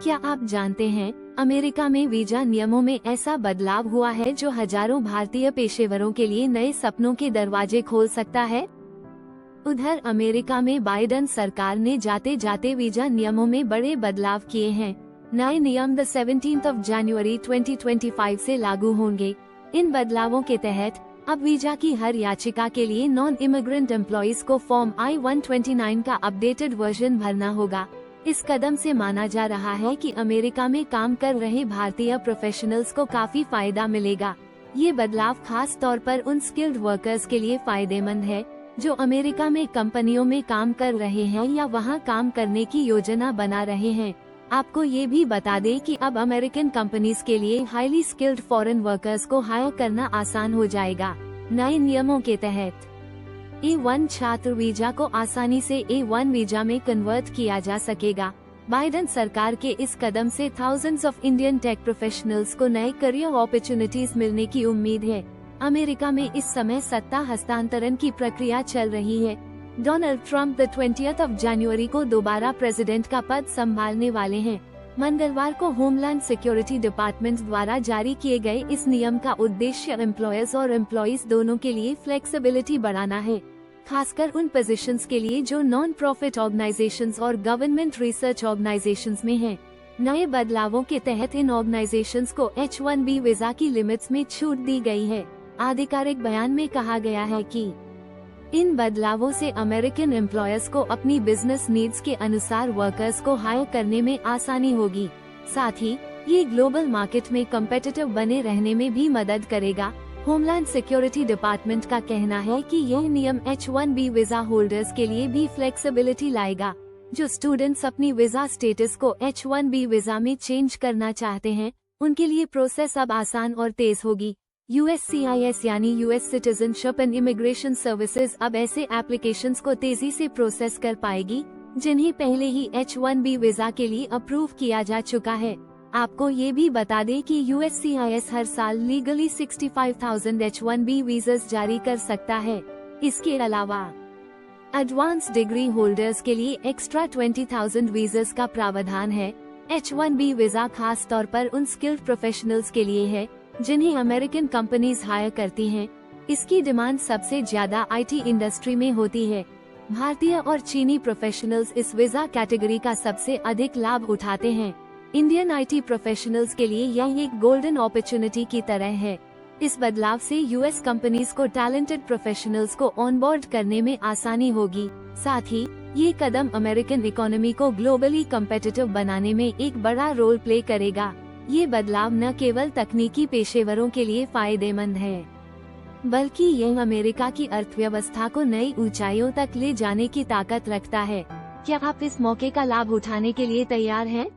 क्या आप जानते हैं, अमेरिका में वीजा नियमों में ऐसा बदलाव हुआ है जो हजारों भारतीय पेशेवरों के लिए नए सपनों के दरवाजे खोल सकता है। उधर अमेरिका में बाइडेन सरकार ने जाते जाते वीजा नियमों में बड़े बदलाव किए हैं। नए नियम 17 जनवरी 2025 से लागू होंगे। इन बदलावों के तहत अब वीजा की हर याचिका के लिए नॉन इमिग्रेंट एम्प्लॉइज को फॉर्म I-129 का अपडेटेड वर्जन भरना होगा। इस कदम से माना जा रहा है कि अमेरिका में काम कर रहे भारतीय प्रोफेशनल्स को काफी फायदा मिलेगा। ये बदलाव खास तौर पर उन स्किल्ड वर्कर्स के लिए फायदेमंद है जो अमेरिका में कंपनियों में काम कर रहे हैं या वहां काम करने की योजना बना रहे हैं। आपको ये भी बता दें कि अब अमेरिकन कंपनीज के लिए हाईली स्किल्ड फॉरेन वर्कर्स को हायर करना आसान हो जाएगा। नए नियमों के तहत A1 छात्र वीजा को आसानी से A1 वीजा में कन्वर्ट किया जा सकेगा। बाइडेन सरकार के इस कदम से thousands of Indian tech professionals को नए करियर अपॉर्चुनिटीज मिलने की उम्मीद है। अमेरिका में इस समय सत्ता हस्तांतरण की प्रक्रिया चल रही है। डोनाल्ड ट्रंप 20 जनवरी को दोबारा प्रेसिडेंट का पद संभालने वाले हैं। मंगलवार को होमलैंड सिक्योरिटी डिपार्टमेंट द्वारा जारी किए गए इस नियम का उद्देश्य एम्प्लॉयर्स और एम्प्लॉइज दोनों के लिए फ्लेक्सिबिलिटी बढ़ाना है, खासकर उन पोजीशंस के लिए जो नॉन प्रॉफिट ऑर्गेनाइजेशंस और गवर्नमेंट रिसर्च ऑर्गेनाइजेशंस में हैं। नए बदलावों के तहत इन ऑर्गेनाइजेशंस को H-1B वीजा की लिमिट्स में छूट दी गई है। आधिकारिक बयान में कहा गया है कि इन बदलावों से अमेरिकन एम्प्लॉयर्स को अपनी बिजनेस नीड्स के अनुसार वर्कर्स को हायर करने में आसानी होगी। साथ ही ये ग्लोबल मार्केट में कम्पिटिटिव बने रहने में भी मदद करेगा। होमलैंड सिक्योरिटी डिपार्टमेंट का कहना है कि यह नियम H-1B वीजा होल्डर्स के लिए भी फ्लेक्सिबिलिटी लाएगा। जो स्टूडेंट्स अपनी वीजा स्टेटस को H-1B वीजा में चेंज करना चाहते हैं, उनके लिए प्रोसेस अब आसान और तेज होगी। USCIS यानी US citizenship and immigration services अब ऐसे एप्लीकेशंस को तेजी से प्रोसेस कर पाएगी जिन्हें पहले ही H-1B वीजा के लिए अप्रूव किया जा चुका है। आपको ये भी बता दें कि USCIS हर साल लीगली 65,000 H-1B वीज़ास जारी कर सकता है। इसके अलावा एडवांस डिग्री होल्डर्स के लिए एक्स्ट्रा 20,000 वीज़ास का प्रावधान है। H-1B वीजा खास तौर पर उन स्किल्ड प्रोफेशनल्स के लिए है जिन्हें अमेरिकन कंपनीज हायर करती हैं। इसकी डिमांड सबसे ज्यादा IT इंडस्ट्री में होती है। भारतीय और चीनी प्रोफेशनल्स इस वीजा कैटेगरी का सबसे अधिक लाभ उठाते हैं। इंडियन IT प्रोफेशनल्स के लिए यह एक गोल्डन अपॉर्चुनिटी की तरह है। इस बदलाव से यूएस कंपनीज को टैलेंटेड प्रोफेशनल्स को ऑनबोर्ड करने में आसानी होगी। साथ ही ये कदम अमेरिकन इकोनॉमी को ग्लोबली कम्पिटिटिव बनाने में एक बड़ा रोल प्ले करेगा। ये बदलाव न केवल तकनीकी पेशेवरों के लिए फायदेमंद है, बल्कि यह अमेरिका की अर्थव्यवस्था को नई ऊंचाइयों तक ले जाने की ताकत रखता है। क्या आप इस मौके का लाभ उठाने के लिए तैयार हैं?